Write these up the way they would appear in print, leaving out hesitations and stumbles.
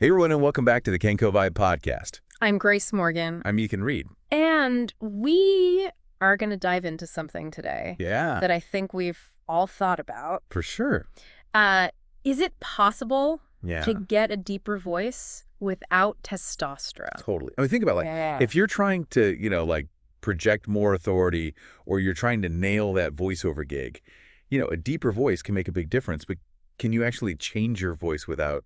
Hey everyone, and welcome back to the KenkoVibe podcast. I'm Grace Morgan, I'm You Can Read. and we are going to dive into something today Yeah, that I think we've all thought about. for sure. Uh, is it possible Yeah, to get a deeper voice without testosterone? totally. I mean, think about Yeah. if you're trying to, project more authority or you're trying to nail that voiceover gig, a deeper voice can make a big difference, but can you actually change your voice without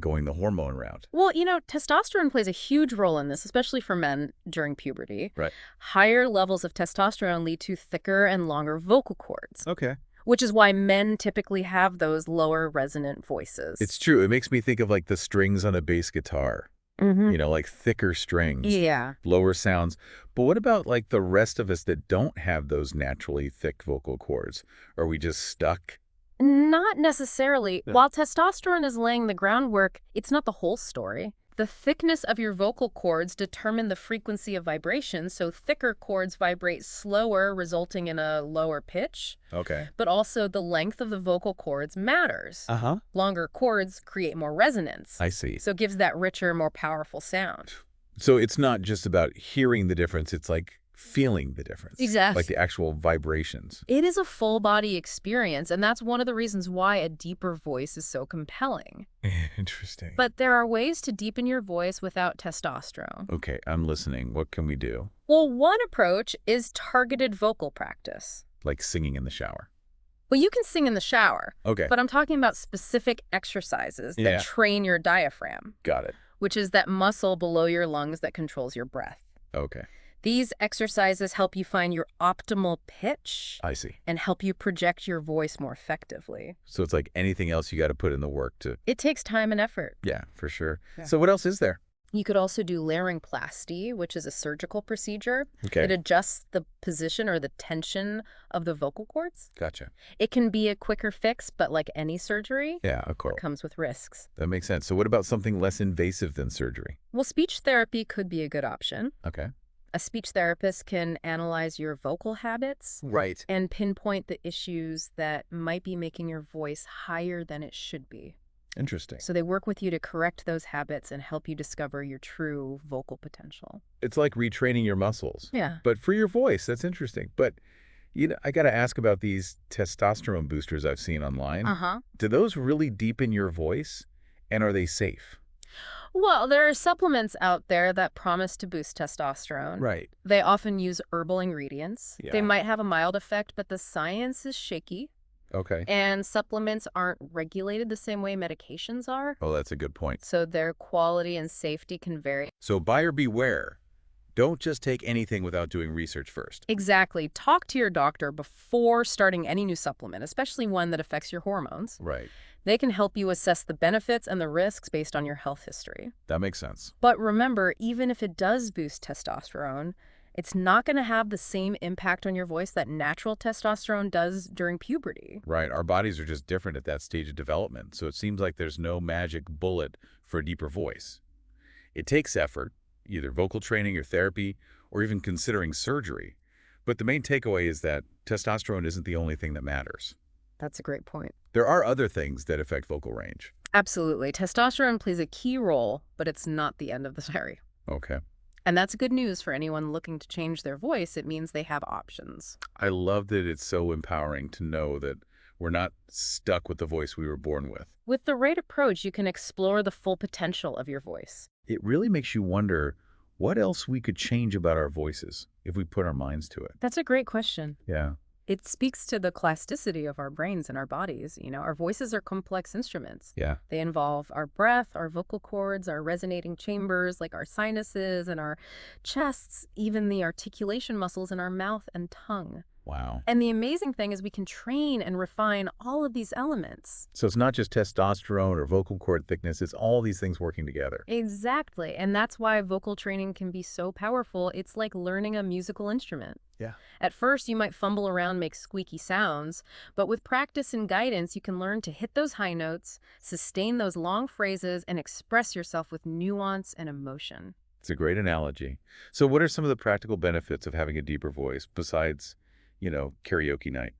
going the hormone route? Well, testosterone plays a huge role in this, especially for men during puberty. Right. Higher levels of testosterone lead to thicker and longer vocal cords, Okay. which is why men typically have those lower resonant voices. It's true. It makes me think of like the strings on a bass guitar, like thicker strings, Yeah. lower sounds. But what about like the rest of us that don't have those naturally thick vocal cords? Are we just stuck? Not necessarily. Yeah. While testosterone is laying the groundwork, it's not the whole story. The thickness of your vocal cords determine the frequency of vibration, so thicker cords vibrate slower, resulting in a lower pitch. Okay. But also the length of the vocal cords matters. Uh-huh. Longer cords create more resonance, I see. so it gives that richer, more powerful sound. So it's not just about hearing the difference, it's like feeling the difference. Exactly. Like the actual vibrations. It is a full-body experience, and that's one of the reasons why a deeper voice is so compelling. Interesting. But there are ways to deepen your voice without testosterone. Okay, I'm listening. What can we do? Well, one approach is targeted vocal practice. Like singing in the shower. Well, you can sing in the shower, Okay. but I'm talking about specific exercises that Yeah. train your diaphragm, Got it. which is that muscle below your lungs that controls your breath. Okay. These exercises help you find your optimal pitch I see. and help you project your voice more effectively. So it's like anything else you got to put in the work to... It takes time and effort. Yeah, for sure. Yeah. So what else is there? You could also do laryngoplasty, which is a surgical procedure. Okay. It adjusts the position or the tension of the vocal cords. Gotcha. It can be a quicker fix, but like any surgery, Yeah, of course. it comes with risks. That makes sense. So what about something less invasive than surgery? Well, speech therapy could be a good option. Okay. A speech therapist can analyze your vocal habits Right. and pinpoint the issues that might be making your voice higher than it should be. Interesting. So they work with you to correct those habits and help you discover your true vocal potential. It's like retraining your muscles. Yeah. But for your voice, that's interesting. But, I got to ask about these testosterone boosters I've seen online. Uh-huh. Do those really deepen your voice? And are they safe? Well, there are supplements out there that promise to boost testosterone. Right. They often use herbal ingredients. Yeah. They might have a mild effect, but the science is shaky. Okay. And supplements aren't regulated the same way medications are. Oh, that's a good point. So their quality and safety can vary. So buyer beware. Don't just take anything without doing research first. Exactly. Talk to your doctor before starting any new supplement, especially one that affects your hormones. Right. They can help you assess the benefits and the risks based on your health history. That makes sense. But remember, even if it does boost testosterone, it's not going to have the same impact on your voice that natural testosterone does during puberty. Right. Our bodies are just different at that stage of development. So it seems like there's no magic bullet for a deeper voice. It takes effort, either vocal training or therapy, or even considering surgery. But the main takeaway is that testosterone isn't the only thing that matters. That's a great point. There are other things that affect vocal range. Absolutely. Testosterone plays a key role, but it's not the end of the story. Okay. And that's good news for anyone looking to change their voice. It means they have options. I love that it's so empowering to know that we're not stuck with the voice we were born with. With the right approach, you can explore the full potential of your voice. It really makes you wonder what else we could change about our voices if we put our minds to it. That's a great question. Yeah. It speaks to the plasticity of our brains and our bodies. Our voices are complex instruments. Yeah. They involve our breath, our vocal cords, our resonating chambers, like our sinuses and our chests, even the articulation muscles in our mouth and tongue. Wow. And the amazing thing is we can train and refine all of these elements. So it's not just testosterone or vocal cord thickness, it's all these things working together. Exactly. And that's why vocal training can be so powerful. It's like learning a musical instrument. Yeah. At first, you might fumble around, make squeaky sounds, but with practice and guidance, you can learn to hit those high notes, sustain those long phrases, and express yourself with nuance and emotion. It's a great analogy. So what are some of the practical benefits of having a deeper voice besides, karaoke night?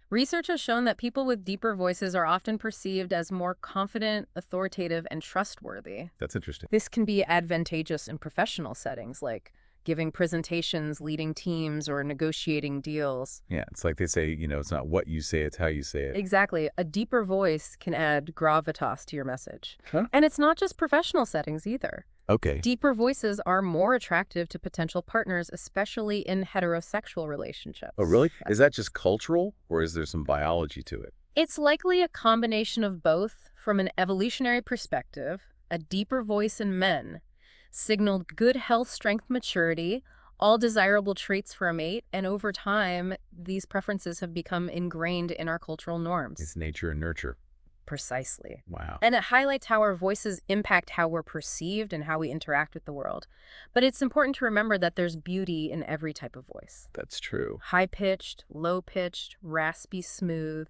Research has shown that people with deeper voices are often perceived as more confident, authoritative, and trustworthy. That's interesting. This can be advantageous in professional settings like giving presentations, leading teams, or negotiating deals. Yeah, it's like they say, it's not what you say, it's how you say it. Exactly. A deeper voice can add gravitas to your message. Huh? And it's not just professional settings either. Okay. Deeper voices are more attractive to potential partners, especially in heterosexual relationships. Oh, really? Is that just cultural, or is there some biology to it? It's likely a combination of both. From an evolutionary perspective, a deeper voice in men signaled good health, strength, maturity, all desirable traits for a mate, and over time, these preferences have become ingrained in our cultural norms. It's nature and nurture. Precisely. Wow. And it highlights how our voices impact how we're perceived and how we interact with the world. But it's important to remember that there's beauty in every type of voice. That's true. High-pitched, low-pitched, raspy, smooth.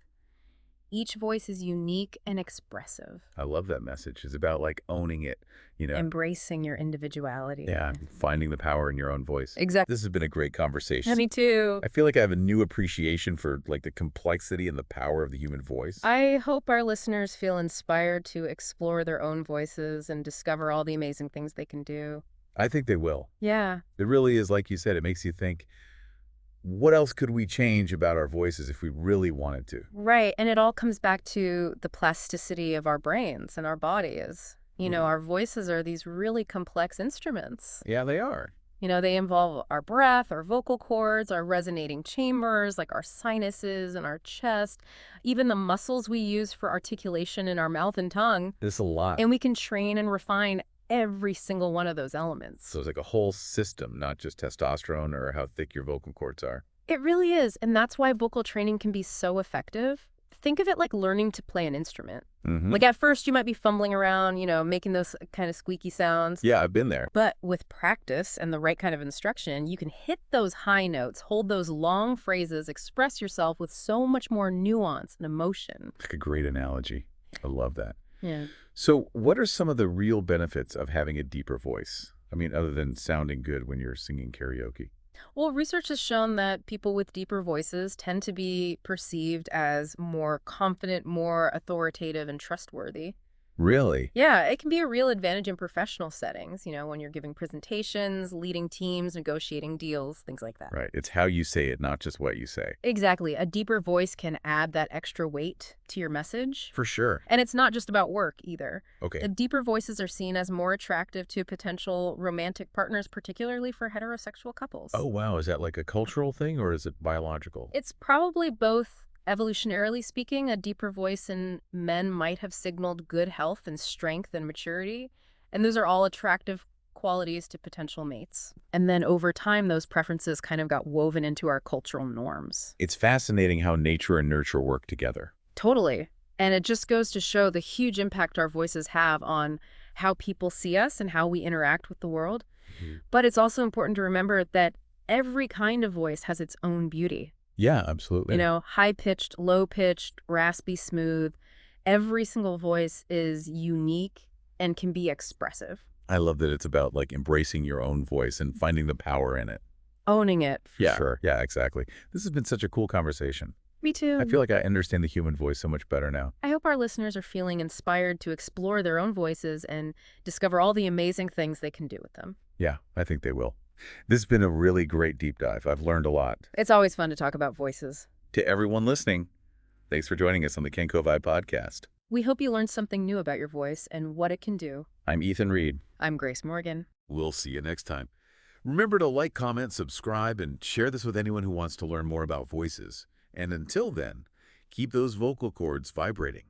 Each voice is unique and expressive. I love that message. It's about like owning it, Embracing your individuality. Yeah, finding the power in your own voice. Exactly. This has been a great conversation. Me too. I feel like I have a new appreciation for like the complexity and the power of the human voice. I hope our listeners feel inspired to explore their own voices and discover all the amazing things they can do. I think they will. Yeah. It really is, like you said, it makes you think, what else could we change about our voices if we really wanted to? Right. And it all comes back to the plasticity of our brains and our bodies. Our voices are these really complex instruments. Yeah, they are. They involve our breath, our vocal cords, our resonating chambers, like our sinuses and our chest, even the muscles we use for articulation in our mouth and tongue. There's a lot. And we can train and refine every single one of those elements. So it's like a whole system, not just testosterone or how thick your vocal cords are. It really is. And that's why vocal training can be so effective. Think of it like learning to play an instrument. Like at first you might be fumbling around, making those kind of squeaky sounds. Yeah, I've been there. But with practice and the right kind of instruction, you can hit those high notes, hold those long phrases, express yourself with so much more nuance and emotion. Like a great analogy. I love that. Yeah. So what are some of the real benefits of having a deeper voice? I mean, other than sounding good when you're singing karaoke. Well, research has shown that people with deeper voices tend to be perceived as more confident, more authoritative, and trustworthy. Really? Yeah, it can be a real advantage in professional settings, when you're giving presentations, leading teams, negotiating deals, things like that. Right. It's how you say it, not just what you say. Exactly. A deeper voice can add that extra weight to your message. For sure. And it's not just about work either. Okay. The deeper voices are seen as more attractive to potential romantic partners, particularly for heterosexual couples. Oh, wow. Is that like a cultural thing or is it biological? It's probably both. Evolutionarily speaking, a deeper voice in men might have signaled good health and strength and maturity, and those are all attractive qualities to potential mates. And then over time, those preferences kind of got woven into our cultural norms. It's fascinating how nature and nurture work together. Totally. And it just goes to show the huge impact our voices have on how people see us and how we interact with the world. But it's also important to remember that every kind of voice has its own beauty. Yeah, absolutely. High-pitched, low-pitched, raspy, smooth. Every single voice is unique and can be expressive. I love that it's about like embracing your own voice and finding the power in it. Owning it, for sure. Yeah, exactly. This has been such a cool conversation. Me too. I feel like I understand the human voice so much better now. I hope our listeners are feeling inspired to explore their own voices and discover all the amazing things they can do with them. Yeah, I think they will. This has been a really great deep dive. I've learned a lot. It's always fun to talk about voices. To everyone listening, thanks for joining us on the KenkoVibe podcast. We hope you learned something new about your voice and what it can do. I'm Ethan Reed. I'm Grace Morgan. We'll see you next time. Remember to like, comment, subscribe, and share this with anyone who wants to learn more about voices. And until then, keep those vocal cords vibrating.